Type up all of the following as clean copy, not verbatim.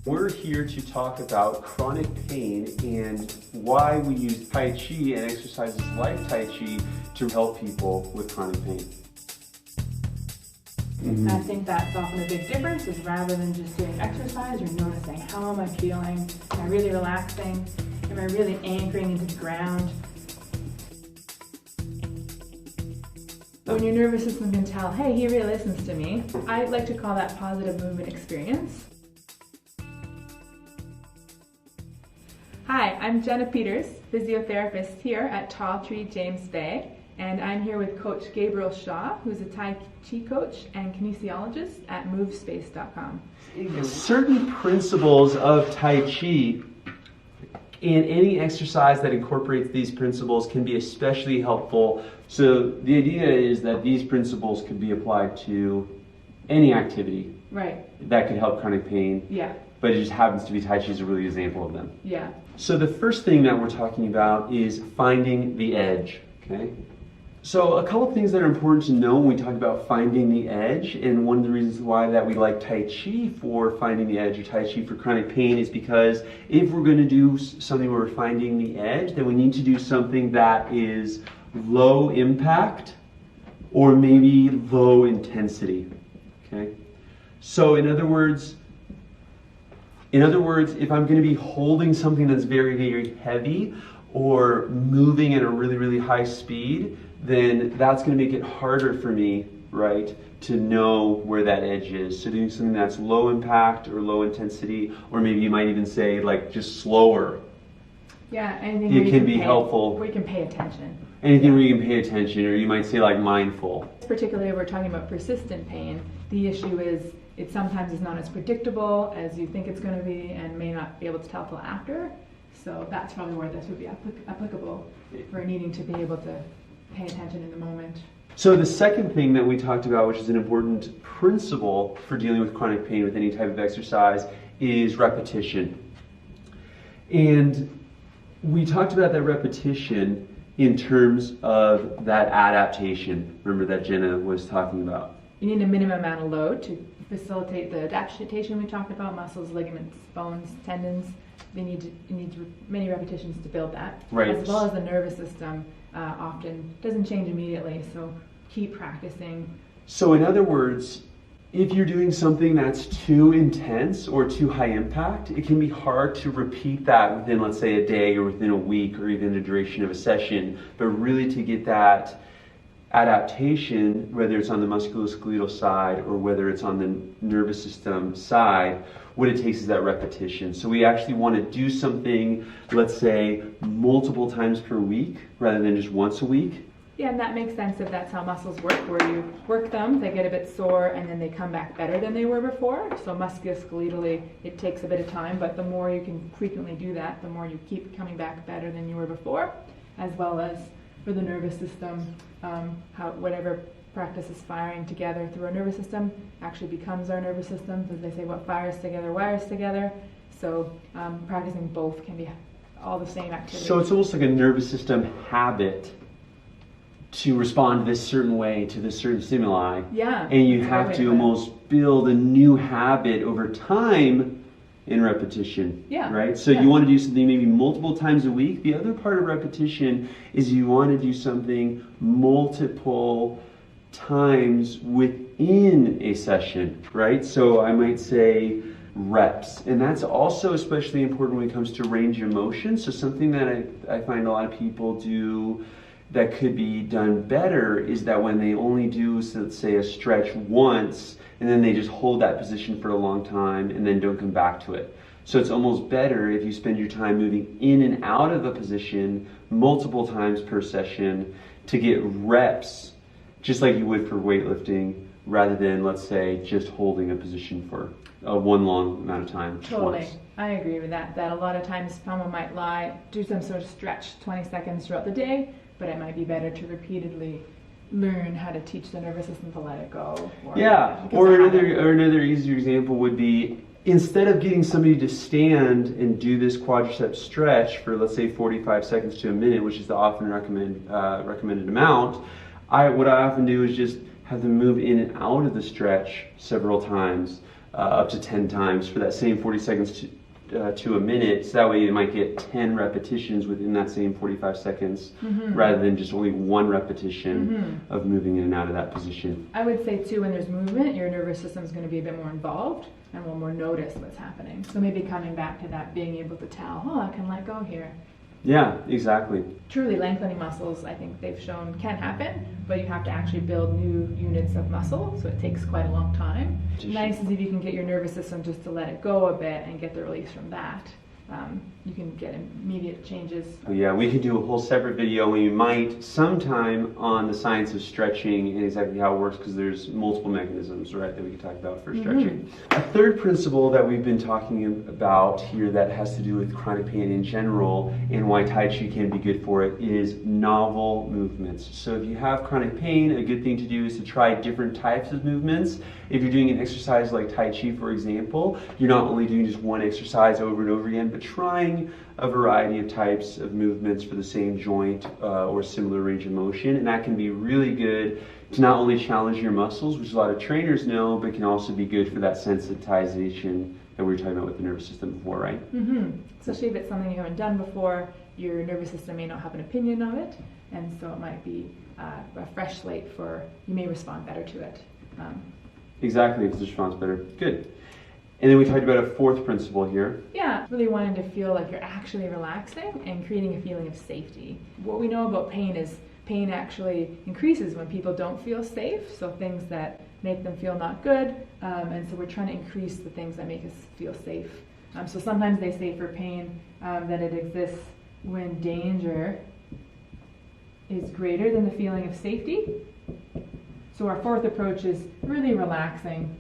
We're here to talk about chronic pain and why we use Tai Chi and exercises like Tai Chi to help people with chronic pain. I think that's often a big difference, is rather than just doing exercise, you're noticing, how am I feeling? Am I really relaxing? Am I really anchoring into the ground? When your nervous system can tell, hey, he really listens to me, I like to call that positive movement experience. Hi, I'm Jenna Peters, physiotherapist here at Tall Tree James Bay, and I'm here with Coach Gabriel Shaw, who's a Tai Chi coach and kinesiologist at movespace.com. Certain principles of Tai Chi and any exercise that incorporates these principles can be especially helpful. So the idea is that these principles could be applied to any activity that could help chronic pain. Yeah. But it just happens to be Tai Chi is a really good example of them. Yeah. So the first thing that we're talking about is finding the edge, okay? So a couple things that are important to know when we talk about finding the edge, and one of the reasons why that we like Tai Chi for finding the edge or Tai Chi for chronic pain is because if we're going to do something where we're finding the edge, then we need to do something that is low impact or maybe low intensity, okay? So in other words, if I'm going to be holding something that's very, very heavy or moving at a really, really high speed, then that's going to make it harder for me, right, to know where that edge is. So doing something that's low impact or low intensity, or maybe you might even say like just slower. Yeah, anything it can be helpful. Where you can pay attention. Anything where you can pay attention, or you might say like mindful. Particularly if we're talking about persistent pain, the issue is it sometimes is not as predictable as you think it's going to be and may not be able to tell till after. So that's probably where this would be applicable for needing to be able to pay attention in the moment. So the second thing that we talked about, which is an important principle for dealing with chronic pain with any type of exercise, is repetition. And we talked about that repetition in terms of that adaptation. Remember that Jenna was talking about. You need a minimum amount of load to facilitate the adaptation we talked about, muscles, ligaments, bones, tendons. It needs many repetitions to build that. Right. As well as the nervous system often doesn't change immediately, so keep practicing. So in other words, if you're doing something that's too intense or too high impact, it can be hard to repeat that within, let's say, a day or within a week or even the duration of a session. But really to get that adaptation, whether it's on the musculoskeletal side or whether it's on the nervous system side, what it takes is that repetition. So we actually want to do something, let's say, multiple times per week rather than just once a week. Yeah, and that makes sense if that's how muscles work, where you work them, they get a bit sore, and then they come back better than they were before. So musculoskeletally, it takes a bit of time, but the more you can frequently do that, the more you keep coming back better than you were before, as well as for the nervous system, how whatever practice is firing together through our nervous system actually becomes our nervous system. As they say, what fires together wires together. So practicing both can be all the same activity. So it's almost like a nervous system habit to respond this certain way to this certain stimuli. Yeah. And you have to almost build a new habit over time in repetition. Yeah. Right? So you want to do something maybe multiple times a week. The other part of repetition is you want to do something multiple times within a session, right? So I might say reps, and that's also especially important when it comes to range of motion. So something that I find a lot of people do that could be done better is that when they only do, so let's say, a stretch once, and then they just hold that position for a long time and then don't come back to it. So it's almost better if you spend your time moving in and out of a position multiple times per session to get reps, just like you would for weightlifting, rather than, let's say, just holding a position for one long amount of time. Totally. Once. I agree with that. That a lot of times someone might do some sort of stretch 20 seconds throughout the day, but it might be better to repeatedly learn how to teach the nervous system to let it go. Or another easier example would be, instead of getting somebody to stand and do this quadricep stretch for, let's say, 45 seconds to a minute, which is the often recommended amount, what I often do is just have them move in and out of the stretch several times. up to 10 times for that same 40 seconds to a minute. So that way you might get 10 repetitions within that same 45 seconds rather than just only one repetition of moving in and out of that position. I would say too, when there's movement, your nervous system is going to be a bit more involved and will more notice what's happening. So maybe coming back to that, being able to tell, oh, I can let go here. Yeah, exactly. Truly lengthening muscles, I think they've shown can happen, but you have to actually build new units of muscle, so it takes quite a long time. Nice is if you can get your nervous system just to let it go a bit and get the release from that. You can get immediate changes. Yeah, we could do a whole separate video. We might sometime on the science of stretching and exactly how it works, because there's multiple mechanisms, right, that we could talk about for stretching. A third principle that we've been talking about here that has to do with chronic pain in general and why Tai Chi can be good for it is novel movements. So if you have chronic pain, a good thing to do is to try different types of movements. If you're doing an exercise like Tai Chi, for example, you're not only doing just one exercise over and over again, but trying a variety of types of movements for the same joint or similar range of motion. And that can be really good to not only challenge your muscles, which a lot of trainers know, but can also be good for that sensitization that we were talking about with the nervous system before, right? Especially if it's something you haven't done before, your nervous system may not have an opinion of it, and so it might be a fresh slate for, you may respond better to it. Exactly, if the response better. Good. And then we talked about a fourth principle here. Yeah, really wanting to feel like you're actually relaxing and creating a feeling of safety. What we know about pain is pain actually increases when people don't feel safe, so things that make them feel not good, and so we're trying to increase the things that make us feel safe. So sometimes they say for pain that it exists when danger is greater than the feeling of safety. So our fourth approach is really relaxation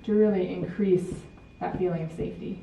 to really increase that feeling of safety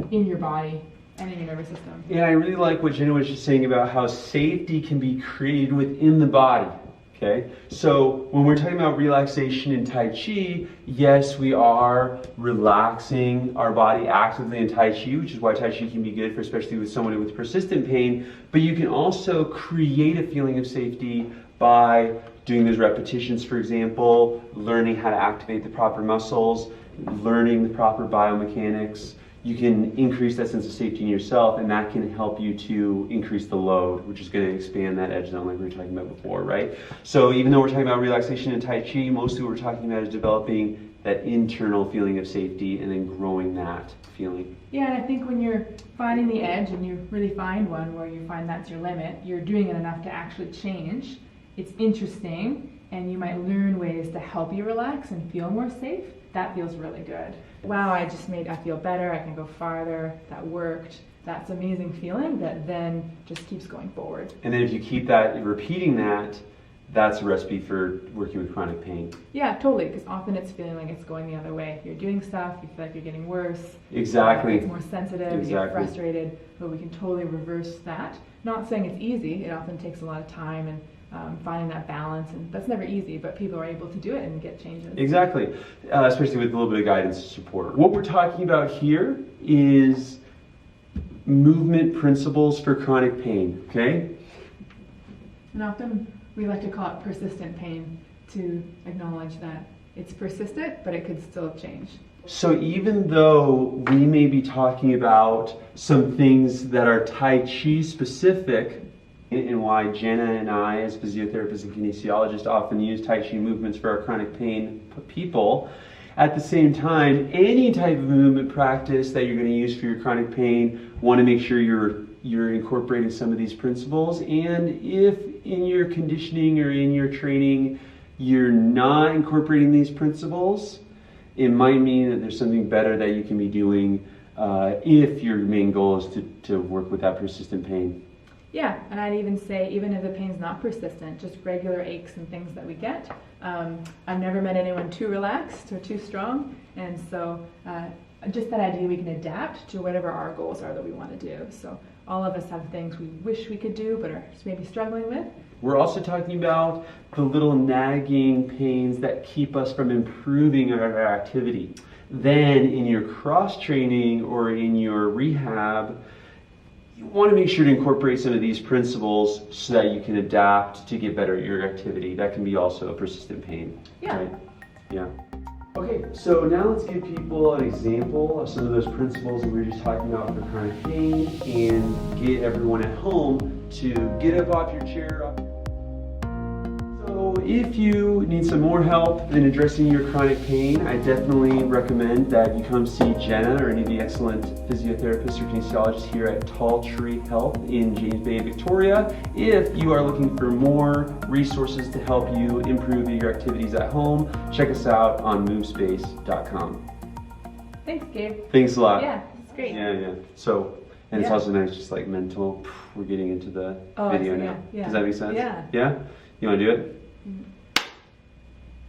in your body and in your nervous system. And I really like what Jenna was just saying about how safety can be created within the body. Okay, so when we're talking about relaxation in Tai Chi, yes, we are relaxing our body actively in Tai Chi, which is why Tai Chi can be good for especially with someone with persistent pain, but you can also create a feeling of safety by doing those repetitions, for example, learning how to activate the proper muscles, learning the proper biomechanics. You can increase that sense of safety in yourself, and that can help you to increase the load, which is going to expand that edge zone like we were talking about before, right? So even though we're talking about relaxation in Tai Chi, mostly what we're talking about is developing that internal feeling of safety and then growing that feeling. Yeah, and I think when you're finding the edge and you really find one where you find that's your limit, you're doing it enough to actually change. It's interesting, and you might learn ways to help you relax and feel more safe. That feels really good. Wow, I feel better, I can go farther, that worked. That's an amazing feeling that then just keeps going forward. And then if you keep that, repeating that, that's a recipe for working with chronic pain. Yeah, totally, because often it's feeling like it's going the other way. You're doing stuff, you feel like you're getting worse. Exactly. It's more sensitive, you get frustrated, but we can totally reverse that. Not saying it's easy, it often takes a lot of time and finding that balance, and that's never easy, but people are able to do it and get changes. Exactly, especially with a little bit of guidance and support. What we're talking about here is movement principles for chronic pain, okay? And often we like to call it persistent pain to acknowledge that it's persistent, but it could still change. So even though we may be talking about some things that are Tai Chi specific, and why Jenna and I, as physiotherapists and kinesiologists, often use Tai Chi movements for our chronic pain people. At the same time, any type of movement practice that you're going to use for your chronic pain, want to make sure you're incorporating some of these principles. And if in your conditioning or in your training you're not incorporating these principles, it might mean that there's something better that you can be doing if your main goal is to work with that persistent pain. Yeah, and I'd even say, even if the pain's not persistent, just regular aches and things that we get. I've never met anyone too relaxed or too strong, and so just that idea we can adapt to whatever our goals are that we want to do. So all of us have things we wish we could do but are maybe struggling with. We're also talking about the little nagging pains that keep us from improving our activity. Then in your cross-training or in your rehab, you want to make sure to incorporate some of these principles so that you can adapt to get better at your activity. That can be also a persistent pain. Yeah, right? Yeah. Okay, so now let's give people an example of some of those principles that we were just talking about for chronic pain and get everyone at home to get up off your chair. So if you need some more help in addressing your chronic pain, I definitely recommend that you come see Jenna or any of the excellent physiotherapists or kinesiologists here at Tall Tree Health in James Bay, Victoria. If you are looking for more resources to help you improve your activities at home, check us out on movespace.com. Thanks, Gabe. Thanks a lot. Yeah, it's great. Yeah. So, and it's Yeah. also nice, just like mental. We're getting into the video now. Yeah. Does that make sense? Yeah. Yeah? You want to do it?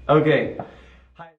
Okay.